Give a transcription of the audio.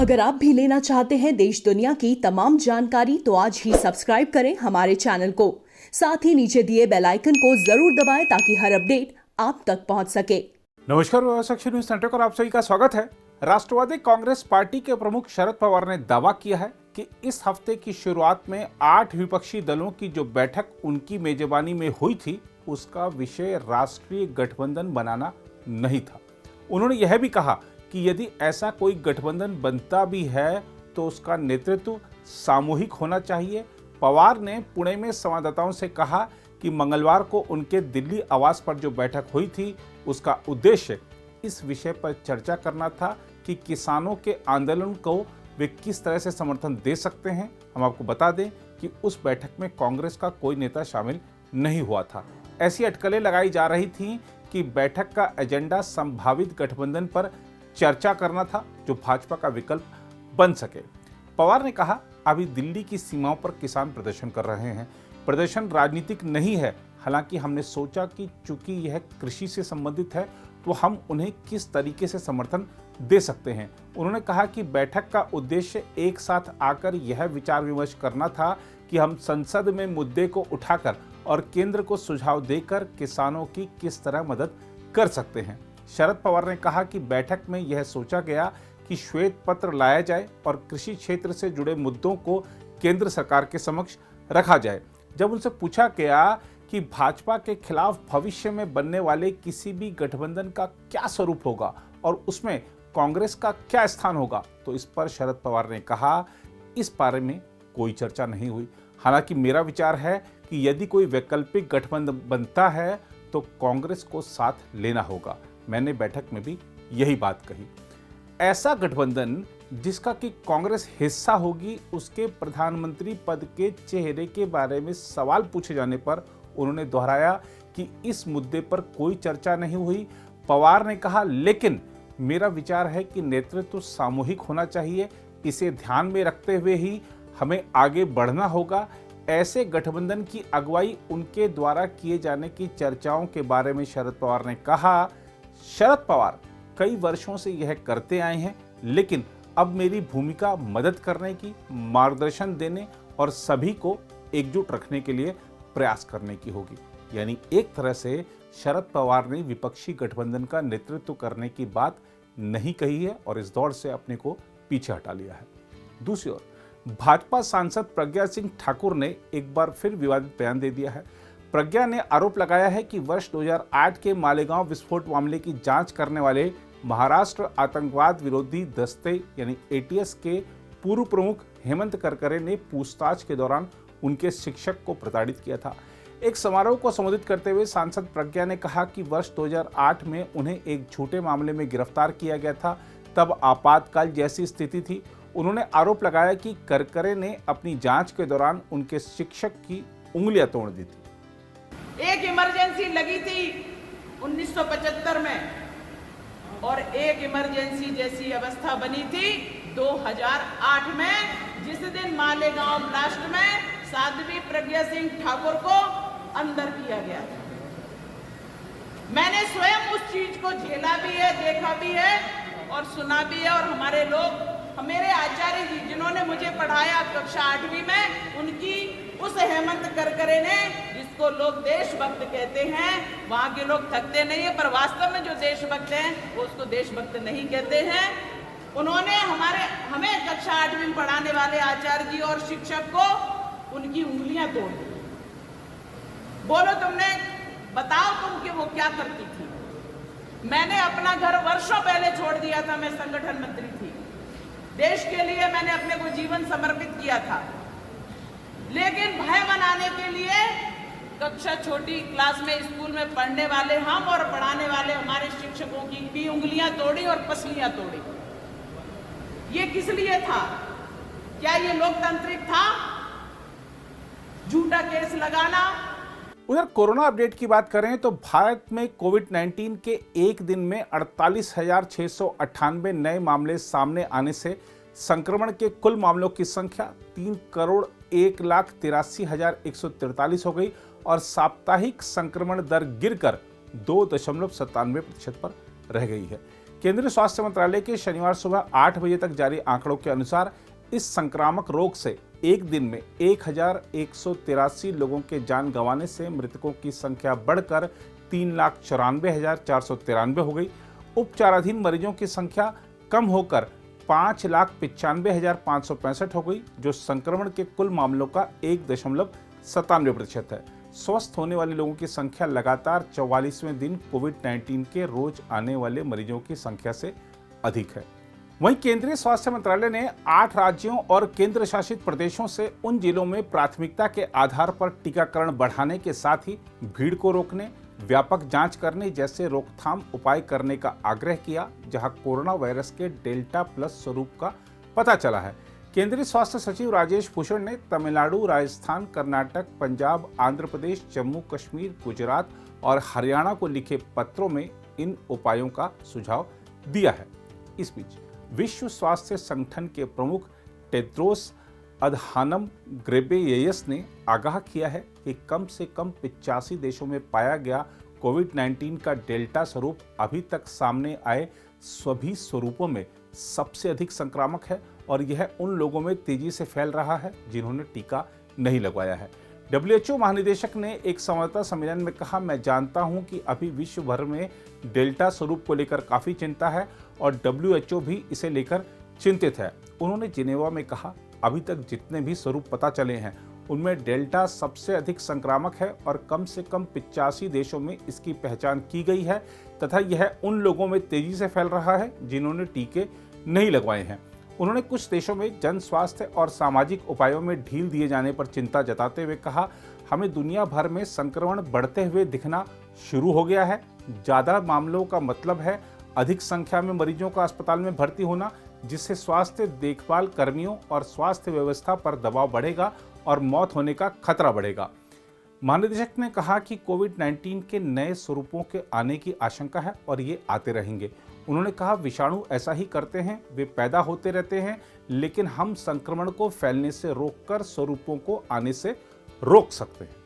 अगर आप भी लेना चाहते हैं देश दुनिया की तमाम जानकारी तो आज ही सब्सक्राइब करें हमारे चैनल को। साथ ही नीचे दिए बेल आइकन को जरूर दबाएं ताकि हर अपडेट आप तक पहुंच सके। नमस्कार, व्यवसाय न्यूज सेंटर पर आप सभी का स्वागत है। राष्ट्रवादी कांग्रेस पार्टी के प्रमुख शरद पवार ने दावा किया है कि इस हफ्ते की शुरुआत में 8 विपक्षी दलों की जो बैठक उनकी मेजबानी में हुई थी उसका विषय राष्ट्रीय गठबंधन बनाना नहीं था। उन्होंने यह भी कहा कि यदि ऐसा कोई गठबंधन बनता भी है तो उसका नेतृत्व सामूहिक होना चाहिए। पवार ने पुणे में संवाददाताओं से कहा कि मंगलवार को उनके दिल्ली आवास पर जो बैठक हुई थी उसका उद्देश्य इस विषय पर चर्चा करना था कि किसानों के आंदोलन को वे किस तरह से समर्थन दे सकते हैं। हम आपको बता दें कि उस बैठक में कांग्रेस का कोई नेता शामिल नहीं हुआ था। ऐसी अटकलें लगाई जा रही थीं कि बैठक का एजेंडा संभावित गठबंधन पर चर्चा करना था जो भाजपा का विकल्प बन सके। पवार ने कहा, अभी दिल्ली की सीमाओं पर किसान प्रदर्शन कर रहे हैं। प्रदर्शन राजनीतिक नहीं है। हालांकि हमने सोचा कि चूंकि यह कृषि से संबंधित है तो हम उन्हें किस तरीके से समर्थन दे सकते हैं। उन्होंने कहा कि बैठक का उद्देश्य एक साथ आकर यह विचार विमर्श करना था कि हम संसद में मुद्दे को उठाकर और केंद्र को सुझाव देकर किसानों की किस तरह मदद कर सकते हैं। शरद पवार ने कहा कि बैठक में यह सोचा गया कि श्वेत पत्र लाया जाए और कृषि क्षेत्र से जुड़े मुद्दों को केंद्र सरकार के समक्ष रखा जाए। जब उनसे पूछा गया कि भाजपा के खिलाफ भविष्य में बनने वाले किसी भी गठबंधन का क्या स्वरूप होगा और उसमें कांग्रेस का क्या स्थान होगा, तो इस पर शरद पवार ने कहा, इस बारे में कोई चर्चा नहीं हुई। हालांकि मेरा विचार है कि यदि कोई वैकल्पिक गठबंधन बनता है तो कांग्रेस को साथ लेना होगा। मैंने बैठक में भी यही बात कही। ऐसा गठबंधन जिसका कि कांग्रेस हिस्सा होगी, उसके प्रधानमंत्री पद के चेहरे के बारे में सवाल पूछे जाने पर उन्होंने दोहराया कि इस मुद्दे पर कोई चर्चा नहीं हुई। पवार ने कहा, लेकिन मेरा विचार है कि नेतृत्व सामूहिक होना चाहिए। इसे ध्यान में रखते हुए ही हमें आगे बढ़ना होगा। ऐसे गठबंधन की अगुवाई उनके द्वारा किए जाने की चर्चाओं के बारे में शरद पवार ने कहा, शरद पवार कई वर्षों से यह करते आए हैं, लेकिन अब मेरी भूमिका मदद करने की, मार्गदर्शन देने और सभी को एकजुट रखने के लिए प्रयास करने की होगी। यानी एक तरह से शरद पवार ने विपक्षी गठबंधन का नेतृत्व करने की बात नहीं कही है और इस दौर से अपने को पीछे हटा लिया है। दूसरी ओर भाजपा सांसद प्रज्ञा सिंह ठाकुर ने एक बार फिर विवादित बयान दे दिया है। प्रज्ञा ने आरोप लगाया है कि वर्ष 2008 के मालेगांव विस्फोट मामले की जांच करने वाले महाराष्ट्र आतंकवाद विरोधी दस्ते यानी एटीएस के पूर्व प्रमुख हेमंत करकरे ने पूछताछ के दौरान उनके शिक्षक को प्रताड़ित किया था। एक समारोह को संबोधित करते हुए सांसद प्रज्ञा ने कहा कि वर्ष 2008 में उन्हें एक झूठे मामले में गिरफ्तार किया गया था, तब आपातकाल जैसी स्थिति थी। उन्होंने आरोप लगाया कि करकरे ने अपनी जांच के दौरान उनके शिक्षक की उंगलियां तोड़ दी थी। एक इमरजेंसी लगी थी 1975 में और एक इमरजेंसी जैसी अवस्था बनी थी 2008 में, जिस दिन मालेगांव ब्लास्ट में साध्वी प्रज्ञा सिंह ठाकुर को अंदर किया गया था। मैंने स्वयं उस चीज को झेला भी है, देखा भी है और सुना भी है। और हमारे लोग, मेरे आचार्य जी जिन्होंने मुझे पढ़ाया कक्षा 8वीं में, उनकी उस हेमंत करकरे ने, जिसको लोग देशभक्त कहते हैं, वहां के लोग थकते नहीं है, पर वास्तव में जो देशभक्त हैं वो उसको देशभक्त नहीं कहते हैं। उन्होंने हमें कक्षा 8वीं में पढ़ाने वाले आचार्य जी और शिक्षक को उनकी उंगलियां तोड़ दी। बोलो तुमने, बताओ तुम कि वो क्या करती थी। मैंने अपना घर वर्षों पहले छोड़ दिया था, मैं संगठन मंत्री थी। देश के लिए मैंने अपने को जीवन समर्पित किया था, लेकिन भय बनाने के लिए कक्षा छोटी क्लास में स्कूल में पढ़ने वाले हम और पढ़ाने वाले हमारे शिक्षकों की भी उंगलियां तोड़ी और पसलियां तोड़ी। ये किस लिए था? क्या ये लोकतांत्रिक था? झूठा केस लगाना। उधर कोरोना अपडेट की बात करें तो भारत में कोविड-19 के एक दिन में 48,698 नए मामले सामने आने से संक्रमण के कुल मामलों की संख्या 3,01,83,143 हो गई और साप्ताहिक संक्रमण दर गिरकर 2.97% पर रह गई है। केंद्रीय स्वास्थ्य मंत्रालय के शनिवार सुबह 8 बजे तक जारी आंकड़ों के अनुसार इस संक्रामक रोग से एक दिन में 1183 लोगों के जान गंवाने से मृतकों की संख्या बढ़कर 3,94,493 हो गई। उपचाराधीन मरीजों की संख्या कम होकर 5,95,565 हो गई, जो संक्रमण के कुल मामलों का 1.97% है। स्वस्थ होने वाले लोगों की संख्या लगातार 44वें दिन कोविड-19 के रोज आने वाले मरीजों की संख्या से अधिक है। वहीं केंद्रीय स्वास्थ्य मंत्रालय ने 8 राज्यों और केंद्र शासित प्रदेशों से उन जिलों में प्राथमिकता के आधार पर टीकाकरण बढ़ाने के साथ ही भीड़ को रोकने, व्यापक जांच करने जैसे रोकथाम उपाय करने का आग्रह किया, जहां कोरोना वायरस के डेल्टा प्लस स्वरूप का पता चला है। केंद्रीय स्वास्थ्य सचिव राजेश भूषण ने तमिलनाडु, राजस्थान, कर्नाटक, पंजाब, आंध्र प्रदेश, जम्मू कश्मीर, गुजरात और हरियाणा को लिखे पत्रों में इन उपायों का सुझाव दिया है। इस बीच विश्व स्वास्थ्य संगठन के प्रमुख टेड्रोस अधहानम घेब्रेयेसस ने आगाह किया है कि कम से कम 85 देशों में पाया गया कोविड-19 का डेल्टा स्वरूप अभी तक सामने आए सभी स्वरूपों में सबसे अधिक संक्रामक है और यह उन लोगों में तेजी से फैल रहा है जिन्होंने टीका नहीं लगवाया है। WHO महानिदेशक ने एक संवाददाता सम्मेलन में कहा, मैं जानता हूं कि अभी विश्व भर में डेल्टा स्वरूप को लेकर काफी चिंता है और WHO भी इसे लेकर चिंतित है। उन्होंने जिनेवा में कहा, अभी तक जितने भी स्वरूप पता चले हैं उनमें डेल्टा सबसे अधिक संक्रामक है और कम से कम 85 देशों में इसकी पहचान की गई है तथा यह उन लोगों में तेजी से फैल रहा है जिन्होंने टीके नहीं लगवाए हैं। उन्होंने कुछ देशों में जन स्वास्थ्य और सामाजिक उपायों में ढील दिए जाने पर चिंता जताते हुए कहा, हमें दुनिया भर में संक्रमण बढ़ते हुए दिखना शुरू हो गया है। ज़्यादा मामलों का मतलब है अधिक संख्या में मरीजों का अस्पताल में भर्ती होना, जिससे स्वास्थ्य देखभाल कर्मियों और स्वास्थ्य व्यवस्था पर दबाव बढ़ेगा और मौत होने का खतरा बढ़ेगा। महानिदेशक ने कहा कि कोविड-19 के नए स्वरूपों के आने की आशंका है और ये आते रहेंगे। उन्होंने कहा, विषाणु ऐसा ही करते हैं, वे पैदा होते रहते हैं, लेकिन हम संक्रमण को फैलने से रोककर स्वरूपों को आने से रोक सकते हैं।